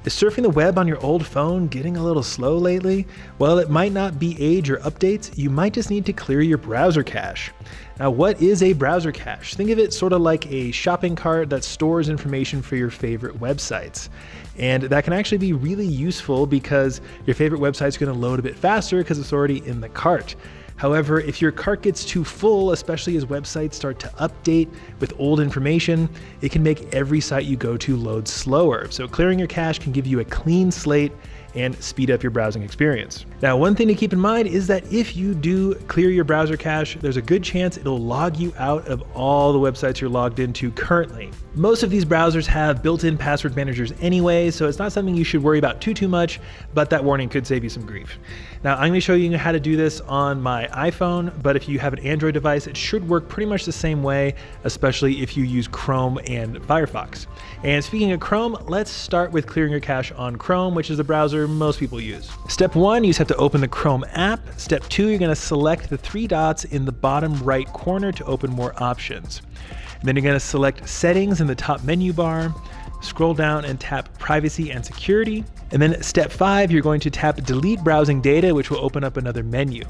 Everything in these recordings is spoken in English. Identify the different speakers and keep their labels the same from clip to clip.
Speaker 1: Is surfing the web on your old phone getting a little slow lately? Well, it might not be age or updates. You might just need to clear your browser cache. Now, what is a browser cache? Think of it sort of like a shopping cart that stores information for your favorite websites. And that can actually be really useful because your favorite website's going to load a bit faster because it's already in the cart. However, if your cart gets too full, especially as websites start to update with old information, it can make every site you go to load slower. So clearing your cache can give you a clean slate and speed up your browsing experience. Now, one thing to keep in mind is that if you do clear your browser cache, there's a good chance it'll log you out of all the websites you're logged into currently. Most of these browsers have built-in password managers anyway, so it's not something you should worry about too much, but that warning could save you some grief. Now, I'm gonna show you how to do this on my iPhone, but if you have an Android device, it should work pretty much the same way, especially if you use Chrome and Firefox. And speaking of Chrome, let's start with clearing your cache on Chrome, which is the browser most people use. Step 1, you just have to open the Chrome app. Step 2, you're gonna select the 3 dots in the bottom right corner to open more options. And then you're gonna select Settings in the top menu bar, scroll down and tap Privacy and Security. And then step 5, you're going to tap Delete Browsing Data, which will open up another menu.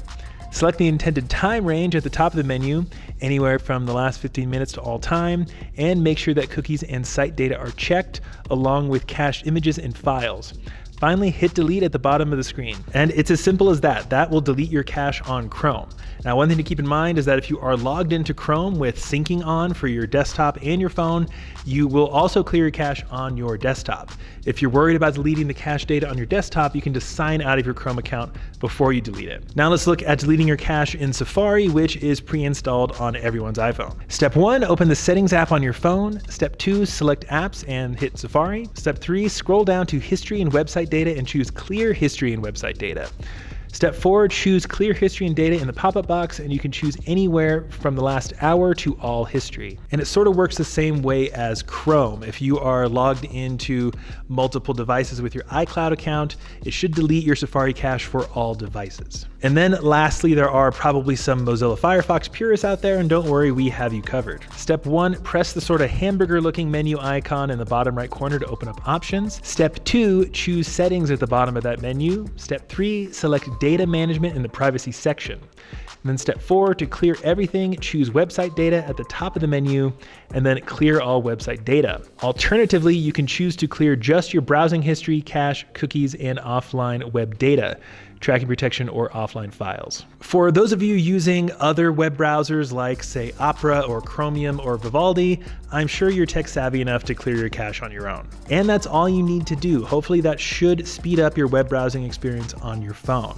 Speaker 1: Select the intended time range at the top of the menu, anywhere from the last 15 minutes to all time, and make sure that cookies and site data are checked, along with cached images and files. Finally, hit delete at the bottom of the screen. And it's as simple as that. That will delete your cache on Chrome. Now, one thing to keep in mind is that if you are logged into Chrome with syncing on for your desktop and your phone, you will also clear your cache on your desktop. If you're worried about deleting the cache data on your desktop, you can just sign out of your Chrome account before you delete it. Now let's look at deleting your cache in Safari, which is pre-installed on everyone's iPhone. Step 1, open the Settings app on your phone. Step 2, select Apps and hit Safari. Step 3, scroll down to History and Website Data and choose Clear History and Website Data. Step 4, choose Clear History and Data in the pop-up box, and you can choose anywhere from the last hour to all history. And it sort of works the same way as Chrome. If you are logged into multiple devices with your iCloud account, it should delete your Safari cache for all devices. And then lastly, there are probably some Mozilla Firefox purists out there, and don't worry, we have you covered. Step 1, press the sort of hamburger-looking menu icon in the bottom right corner to open up options. Step 2, choose Settings at the bottom of that menu. Step 3, select Data Management in the Privacy section. And then step 4, to clear everything, choose Website Data at the top of the menu, and then clear all website data. Alternatively, you can choose to clear just your browsing history, cache, cookies, and offline web data, tracking protection, or offline files. For those of you using other web browsers like, say, Opera or Chromium or Vivaldi, I'm sure you're tech savvy enough to clear your cache on your own. And that's all you need to do. Hopefully that should speed up your web browsing experience on your phone.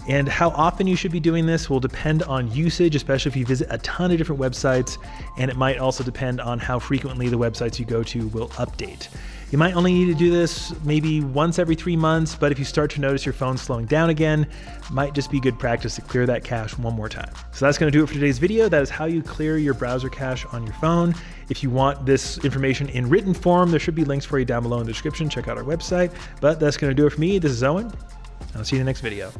Speaker 1: And how often you should be doing this will depend on usage, especially if you visit a ton of different websites, and it might also depend on how frequently the websites you go to will update. You might only need to do this maybe once every 3 months, but if you start to notice your phone slowing down again, it might just be good practice to clear that cache one more time. So that's gonna do it for today's video. That is how you clear your browser cache on your phone. If you want this information in written form, there should be links for you down below in the description. Check out our website. But that's gonna do it for me. This is Owen. I'll see you in the next video.